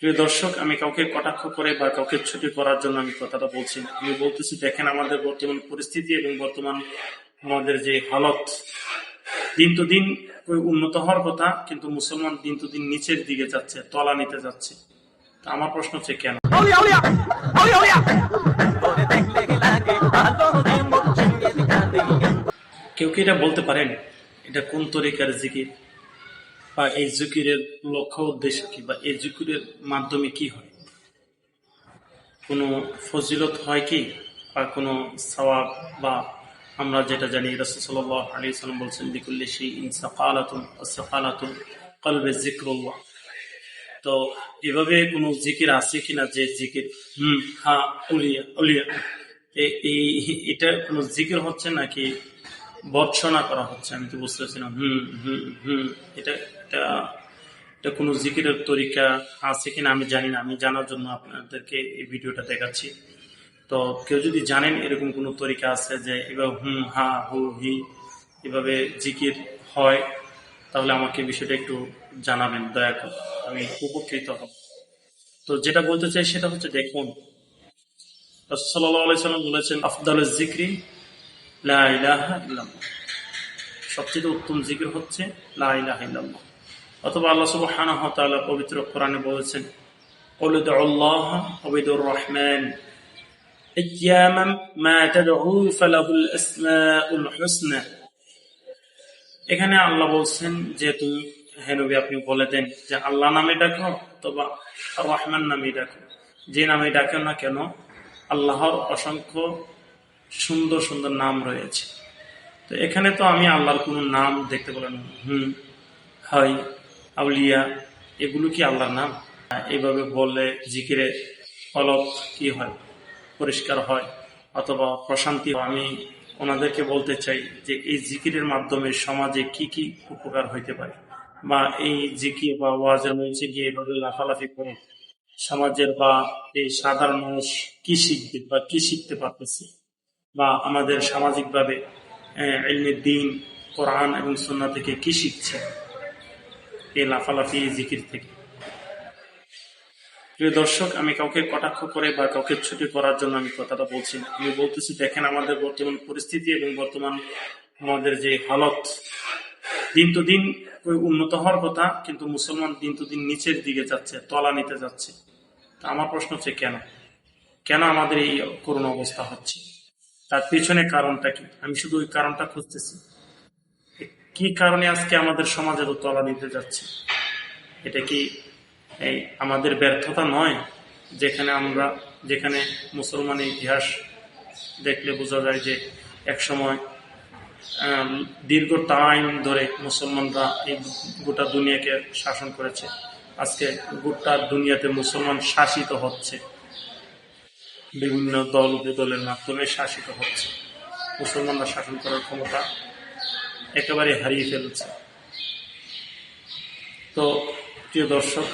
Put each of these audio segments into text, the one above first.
প্রিয় দর্শক, আমি কাউকে কটাক্ষ করে বা কাউকে ছুটি করার জন্য আমি কথাটা বলছি না। আমি বলতেছি, দেখেন আমাদের বর্তমান পরিস্থিতি এবং বর্তমান আমাদের যে হালত, দিন তো দিন উন্নত হওয়ার কথা, কিন্তু মুসলমান দিন তো দিন নিচের দিকে যাচ্ছে, তলা নিতে যাচ্ছে। আমার প্রশ্ন হচ্ছে কেন? কেউ কি এটা বলতে পারেন এটা কোন তরিকার জিকির, বা এই জিকিরের লক্ষ্য উদ্দেশ্য কি, বা এই জিকিরের মাধ্যমে কি হয়? কোনো ফজিলত হয় কি, বা কোনো সওয়াব? বা আমরা যেটা জানি, রাসূল সাল্লাল্লাহু আলাইহি ওয়াসাল্লাম বলছেন, বিকুল্লি শাইইন সাকালাতুন ওয়া সাকালাতুল কলবি যিকরুল্লাহ। তো এভাবে কোনো জিকির আছে কিনা যে জিকির হ্যাঁ উলিয়া উলিয়া, এটা কোনো জিকির হচ্ছে নাকি বর্ষনা করা হচ্ছে? আমি তো বুঝতেছি না। এটা এটা এটা কোনো জিকিরের তরিকা আছে কিনা আমি জানি না। আমি জানার জন্য আপনাদেরকে এই ভিডিওটা দেখাচ্ছি। তো কেউ যদি জানেন এরকম কোনো তরিকা আছে যে এভাবে হা হু হি এভাবে জিকির হয়, তাহলে আমাকে বিষয়টা একটু জানাবেন দয়া করে, আমি উপকৃত হব। তো যেটা বলতে চাই সেটা হচ্ছে, দেখুন, রাসূল সাল্লাল্লাহু আলাইহি সাল্লাম বলেছেন, আফদালুজ যিকরি লা ইলাহা ইল্লাল্লাহ। সবচেয়ে উত্তম জিকির হচ্ছে লা ইলাহা ইল্লাল্লাহ। অথবা আল্লাহ সুবহানাহু ওয়া তাআলা পবিত্র কোরআনে বলেছেন, কুল উদউল্লাহা ওয়া বিদুর রহমান আইয়ামান মা তাদউ ফালাহুল আসমাউল হুসনা। এখানে আল্লাহ বলছেন যে তুমি, হে নবী, আপনি বলে দেন যে আল্লাহ নামে ডাকো অথবা রহমান নামে ডাকো, যে নামে ডাকো না কেন, আল্লাহর অসংখ্য সুন্দর সুন্দর নাম রয়েছে। তো এখানে তো আমি আল্লাহর কোনো নাম দেখতে পেলাম না। হয়, আউলিয়া, এগুলো কি আল্লাহর নাম? এইভাবে বললে জিকিরে ফলত কি হয়? পরিষ্কার হয় অথবা প্রশান্তি হয়। আমি ওনাদেরকে বলতে চাই যে এই জিকিরের মাধ্যমে সমাজে কি কি উপকার হইতে পারে, বা এই জিকির বা ওয়াজের মঞ্চে গিয়ে এভাবে লাফালাফি করে সমাজের বা এই সাধারণ মানুষ কি শিখবে বা কি শিখতে পারতেছে, বা আমাদের সামাজিকভাবে ইলমে দ্বীন, কোরআন এবং সুন্নাহ থেকে কি শিখছে এই লাফালাফি জিকির থেকে। প্রিয় দর্শক, আমি কাউকে কটাক্ষ করে বা কাউকে ছুটি করার জন্য আমি কথাটা বলছি না। আমি বলতেছি, দেখেন আমাদের বর্তমান পরিস্থিতি এবং বর্তমান আমাদের যে হালত, দিন তো দিন উন্নত হওয়ার কথা, কিন্তু মুসলমান দিন তো দিন নিচের দিকে যাচ্ছে, তলা নিতে যাচ্ছে। আমার প্রশ্ন হচ্ছে কেন? কেন আমাদের এই করুণ অবস্থা হচ্ছে? তার পিছনে কারণটা কি? আমি শুধু ওই কারণটা খুঁজতেছি, কি কারণে আজকে আমাদের সমাজ এত তলা নিতে যাচ্ছে। এটা কি এই আমাদের ব্যর্থতা নয়? যেখানে মুসলমানের ইতিহাস দেখলে বোঝা যায় যে একসময় দীর্ঘ টাইম ধরে মুসলমানরা এই গোটা দুনিয়াকে শাসন করেছে। আজকে গোটা দুনিয়াতে মুসলমান শাসিত হচ্ছে, বিভিন্ন দল উপদলের মাধ্যমে শাসিত হচ্ছে। মুসলমানরা শাসন করার ক্ষমতা একেবারে হারিয়ে ফেলছে। তো প্রিয় দর্শক,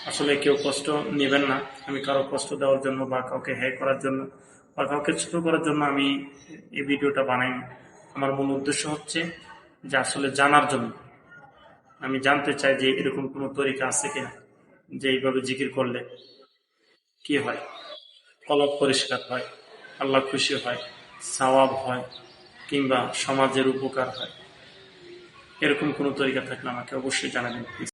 আসলে কেউ কষ্ট নেবেন না। আমি কারো কষ্ট দেওয়ার জন্য বা কাউকে হ্যাক করার জন্য বা কাউকে ছোট করার জন্য আমি এই ভিডিওটা বানাইনি। আমার মূল উদ্দেশ্য হচ্ছে যে আসলে জানার জন্য। আমি জানতে চাই যে এরকম কোনো তরিকা আছে কিনা, যে এইভাবে জিকির করলে কি হয়, কলব পরিষ্কার হয়, আল্লাহ খুশি হয়, সওয়াব হয়, কিংবা সমাজের উপকার হয়। এরকম কোনো তরিকা থাকলে আমাকে অবশ্যই জানাবেন।